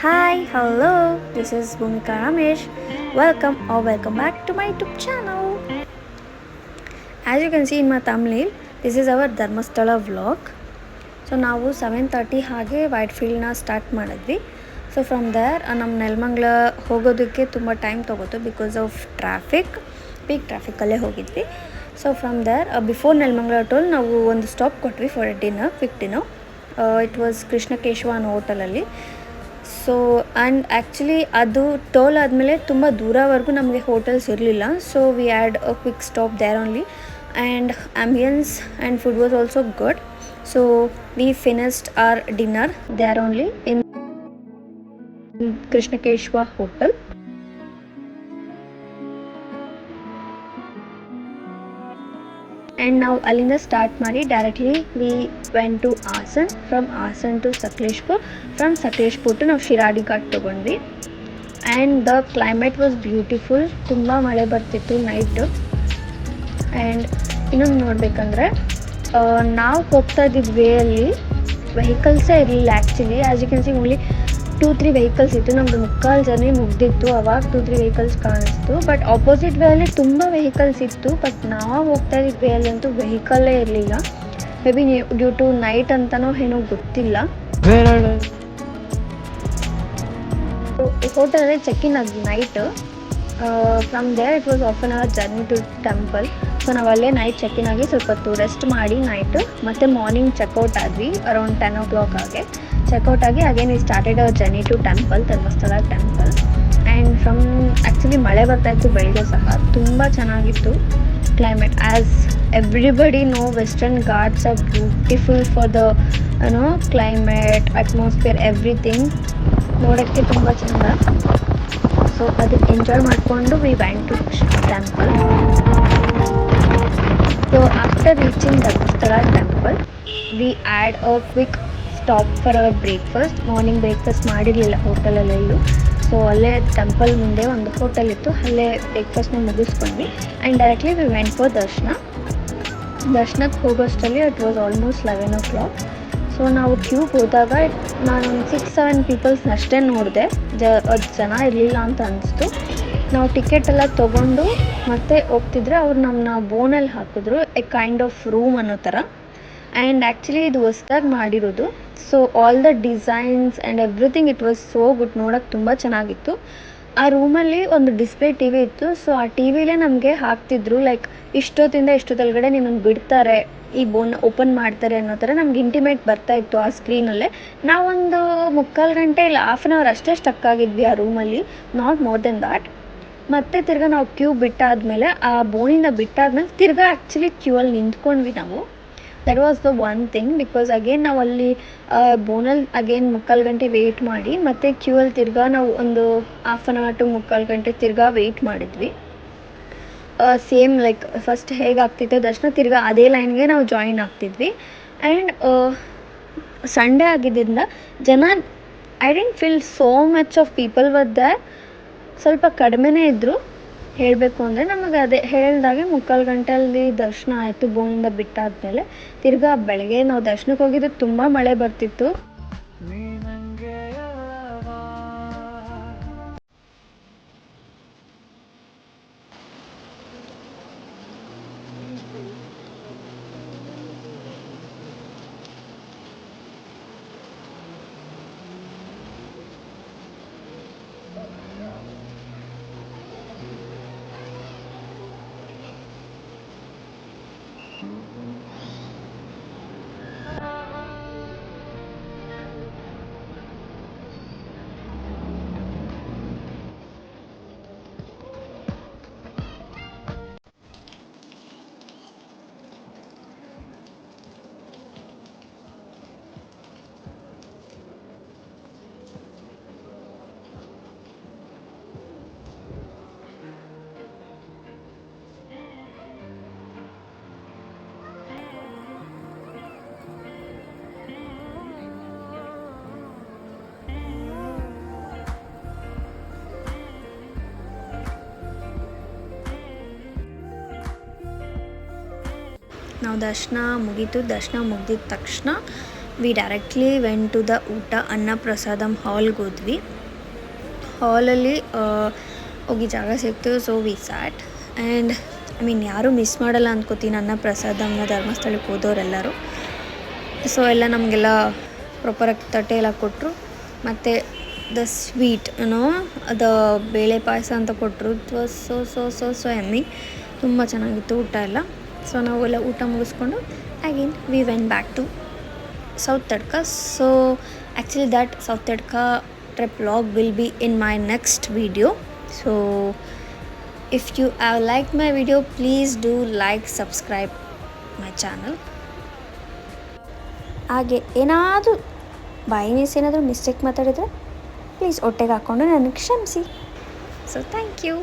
Hi, hello, this is Bhumika Ramesh. Welcome back to my YouTube channel. As you can see in my thumbnail, this is our Dharmasthala vlog. So ನಾವು 7:30 ಹಾಗೆ ವೈಟ್ ಫೀಲ್ಡ್ನ start ಮಾಡಿದ್ವಿ. So from there ನಮ್ಮ ನೆಲಮಂಗಲ ಹೋಗೋದಕ್ಕೆ ತುಂಬ time ತೊಗೋತು because of peak ಟ್ರಾಫಿಕಲ್ಲೇ ಹೋಗಿದ್ವಿ. So from there before Nelamangala toll ನಾವು ಒಂದು ಸ್ಟಾಪ್ ಕೊಟ್ವಿ for quick dinner. It was Krishnakeshava ಅನ್ನೋ ಹೋಟೆಲಲ್ಲಿ. ಸೊ ಆ್ಯಂಡ್ ಆ್ಯಕ್ಚುಲಿ ಅದು ಟೋಲ್ ಆದಮೇಲೆ ತುಂಬ ದೂರವರೆಗೂ ನಮಗೆ ಹೋಟೆಲ್ಸ್ ಇರಲಿಲ್ಲ. So we had a quick stop there only and ambience and food was also good. So we finished our dinner there only in Krishnakeshwa hotel. And now ಅಲ್ಲಿಂದ start ಮಾಡಿ directly we went to Hassan. From Hassan to Sakleshpur, from Sakleshpur to ನಾವು ಶಿರಾಡಿ ಘಾಟ್ ತೊಗೊಂಡ್ವಿ. And the climate was beautiful. ತುಂಬ ಮಳೆ ಬರ್ತಿತ್ತು night. And ಇನ್ನೊಂದು ನೋಡಬೇಕಂದ್ರೆ ನಾವು ಹೋಗ್ತಾ ಇದ್ದಿದ್ದ ವೇಯಲ್ಲಿ ವೆಹಿಕಲ್ಸೇ ಇರಲಿಲ್ಲ actually. As you can see only 2-3 vehicles ಇತ್ತು. ನಮ್ಮದು ಮುಕ್ಕಾಲು ಜರ್ನಿ ಮುಗ್ದಿತ್ತು, ಅವಾಗ 2-3 ವೆಹಿಕಲ್ಸ್ ಕಾಣಿಸ್ತು. ಬಟ್ ಆಪೋಸಿಟ್ ವೇಯಲ್ಲಿ ತುಂಬ ವೆಹಿಕಲ್ಸ್ ಇತ್ತು. ಬಟ್ ನಾವು ಹೋಗ್ತಾ ಇದ್ದಿದ್ದ ವೇಯಲ್ಲಿ ಅಂತೂ ವೆಹಿಕಲ್ಲೇ ಇರಲಿಲ್ಲ. Maybe due to night ಅಂತನೋ ಏನೋ ಗೊತ್ತಿಲ್ಲ. ಹೋಟೆಲಲ್ಲಿ ಚೆಕ್ ಇನ್ ಆದ್ವಿ night. From there it was half an hour journey to temple. So ನಾವು ಅಲ್ಲೇ ನೈಟ್ ಚೆಕ್ ಇನ್ ಆಗಿ ಸ್ವಲ್ಪ ಹೊತ್ತು ರೆಸ್ಟ್ ಮಾಡಿ ನೈಟು ಮತ್ತು ಮಾರ್ನಿಂಗ್ ಚೆಕ್ಔಟ್ ಆದ್ವಿ ಅರೌಂಡ್ 10 o'clock ಹಾಗೆ. ಚೆಕ್ಔಟ್ ಆಗಿ again we started our journey to temple, Dharmasthala temple. And actually ಮಳೆ ಬರ್ತಾಯಿತ್ತು ಬೆಳಿಗ್ಗೆ ಸಹ. ತುಂಬ ಚೆನ್ನಾಗಿತ್ತು climate. As everybody know Western Ghats are beautiful for the climate, atmosphere, everything ನೋಡೋಕ್ಕೆ ತುಂಬ ಚೆಂದ. ಸೊ ಅದಕ್ಕೆ ಎಂಜಾಯ್ ಮಾಡಿಕೊಂಡು we went to temple. So after reaching Dharmasthala temple, we had a quick stop for our breakfast. Morning breakfast ಮಾಡಿರಲಿಲ್ಲ ಹೋಟೆಲಲ್ಲೆಲ್ಲೂ. So ಅಲ್ಲೇ temple ಮುಂದೆ ಒಂದು hotel ಇತ್ತು, ಅಲ್ಲೇ ಬ್ರೇಕ್ಫಾಸ್ಟ್ನ ಮುಗಿಸ್ಕೊಂಡ್ವಿ. And directly we went for ದರ್ಶನಕ್ಕೆ ಹೋಗೋಷ್ಟರಲ್ಲಿ it was almost 11 o'clock. So ನಾವು ಕ್ಯೂಗೆ ಹೋದಾಗ ನಾನೊಂದು 6-7 ಪೀಪಲ್ಸ್ನ ಅಷ್ಟೇ ನೋಡಿದೆ. ಜನ ಇರಲಿಲ್ಲ ಅಂತ ಅನಿಸ್ತು. ನಾವು ಟಿಕೆಟ್ ಎಲ್ಲ ತೊಗೊಂಡು ಮತ್ತೆ ಹೋಗ್ತಿದ್ರೆ ಅವ್ರು ನಮ್ಮನ್ನ ಬೋನಲ್ಲಿ ಹಾಕಿದ್ರು, ಎ ಕೈಂಡ್ ಆಫ್ ರೂಮ್ ಅನ್ನೋ ಥರ. ಆ್ಯಂಡ್ ಆ್ಯಕ್ಚುಲಿ ಇದು ಹೊಸ್ದಾಗಿ ಮಾಡಿರೋದು. So all the designs and everything it was so good. ನೋಡೋಕ್ಕೆ ತುಂಬ ಚೆನ್ನಾಗಿತ್ತು. ಆ ರೂಮಲ್ಲಿ ಒಂದು ಡಿಸ್ಪ್ಲೇ ಟಿ ವಿ ಇತ್ತು. ಸೊ ಆ ಟಿ ವಿಲೇ ನಮಗೆ ಹಾಕ್ತಿದ್ರು, ಲೈಕ್ ಇಷ್ಟೊತ್ತಿಂದ ಇಷ್ಟೊತ್ತೊಳಗಡೆ ನಿಮ್ಮನ್ನು ಬಿಡ್ತಾರೆ, ಈ ಬೋನ್ ಓಪನ್ ಮಾಡ್ತಾರೆ ಅನ್ನೋ ಥರ ನಮ್ಗೆ ಇಂಟಿಮೇಟ್ ಬರ್ತಾಯಿತ್ತು ಆ ಸ್ಕ್ರೀನಲ್ಲೇ. ನಾವೊಂದು 3/4 ಗಂಟೆ ಇಲ್ಲ ಹಾಫ್ ಆನ್ ಅವರ್ ಅಷ್ಟೇ ಸ್ಟಕ್ ಆಗಿದ್ವಿ ಆ ರೂಮಲ್ಲಿ, ನಾಟ್ ಮೋರ್ ದೆನ್ ದ್ಯಾಟ್. ಮತ್ತು ತಿರ್ಗಾ ನಾವು ಕ್ಯೂ ಬಿಟ್ಟಾದಮೇಲೆ, ಆ ಬೋನಿಂದ ಬಿಟ್ಟಾದ್ಮೇಲೆ ತಿರ್ಗಾ ಆ್ಯಕ್ಚುಲಿ ಕ್ಯೂವಲ್ಲಿ ನಿಂತ್ಕೊಂಡ್ವಿ ನಾವು. That was the one thing. Because again ನಾವು ಅಲ್ಲಿ ಬೋನಲ್ಲಿ ಅಗೇನ್ 3/4 ಗಂಟೆ ವೆಯ್ಟ್ ಮಾಡಿ ಮತ್ತು ಕ್ಯೂವಲ್ಲಿ ತಿರ್ಗಾ ನಾವು ಒಂದು ಹಾಫ್ ಆನ್ ಅವರ್ ಟು 3/4 ಗಂಟೆ ತಿರ್ಗಾ ವೆಯ್ಟ್ ಮಾಡಿದ್ವಿ. ಸೇಮ್ ಲೈಕ್ ಫಸ್ಟ್ ಹೇಗೆ ಆಗ್ತಿತ್ತು ದರ್ಶನ, ತಿರ್ಗಾ ಅದೇ ಲೈನ್ಗೆ ನಾವು ಜಾಯಿನ್ ಆಗ್ತಿದ್ವಿ. ಆ್ಯಂಡ್ ಸಂಡೇ ಆಗಿದ್ದರಿಂದ ಜನ, I didn't feel so much of people were there. ಸ್ವಲ್ಪ ಕಡಿಮೆನೇ ಇದ್ದರು ಹೇಳಬೇಕು ಅಂದರೆ. ನಮಗೆ ಅದೇ ಹೇಳಿದಾಗೆ 3/4 ಗಂಟೆಯಲ್ಲಿ ದರ್ಶನ ಆಯಿತು ಬೋನಿಂದ ಬಿಟ್ಟಾದಮೇಲೆ. ತಿರ್ಗಾ ಬೆಳಗ್ಗೆ ನಾವು ದರ್ಶನಕ್ಕೆ ಹೋಗಿದ್ದು ತುಂಬ ಮಳೆ ಬರ್ತಿತ್ತು. ನಾವು ದರ್ಶನ ಮುಗೀತು. ದರ್ಶನ ಮುಗಿದಿದ ತಕ್ಷಣ we directly went to the ಊಟ ಅನ್ನ ಪ್ರಸಾದಂ ಹಾಲ್ಗೆ ಹೋದ್ವಿ. ಹಾಲಲ್ಲಿ ಹೋಗಿ ಜಾಗ ಸಿಕ್ತು. ಸೊ ವಿ ಸ್ಯಾಟ್ ಆ್ಯಂಡ್ ಯಾರೂ ಮಿಸ್ ಮಾಡಲ್ಲ ಅಂದ್ಕೋತೀನಿ ಅನ್ನ ಪ್ರಸಾದಮ್ನ ಧರ್ಮಸ್ಥಳಕ್ಕೆ ಹೋದವರೆಲ್ಲರೂ. ಸೊ ಎಲ್ಲ ನಮಗೆಲ್ಲ ಪ್ರಾಪರಾಗಿ ತಟ್ಟೆ ಎಲ್ಲ ಕೊಟ್ಟರು. ಮತ್ತು ದ ಸ್ವೀಟ್ ಅದು ಬೇಳೆ ಪಾಯಸ ಅಂತ ಕೊಟ್ಟರು. It was so so so so yummy. ತುಂಬ ಚೆನ್ನಾಗಿತ್ತು ಊಟ ಎಲ್ಲ. ಸೊ ನಾವೆಲ್ಲ ಊಟ ಮುಗಿಸ್ಕೊಂಡು again we went back to South Tadka. So actually that South Tadka trip vlog will be in my next video. So if you have liked my video, please do like, subscribe my channel. ಹಾಗೆ ಏನಾದರೂ by miss ಏನಾದರೂ mistake ಮಾತಾಡಿದರೆ please ಹೊಟ್ಟೆಗೆ ಹಾಕ್ಕೊಂಡು ನನಗೆ ಕ್ಷಮಿಸಿ. So thank you.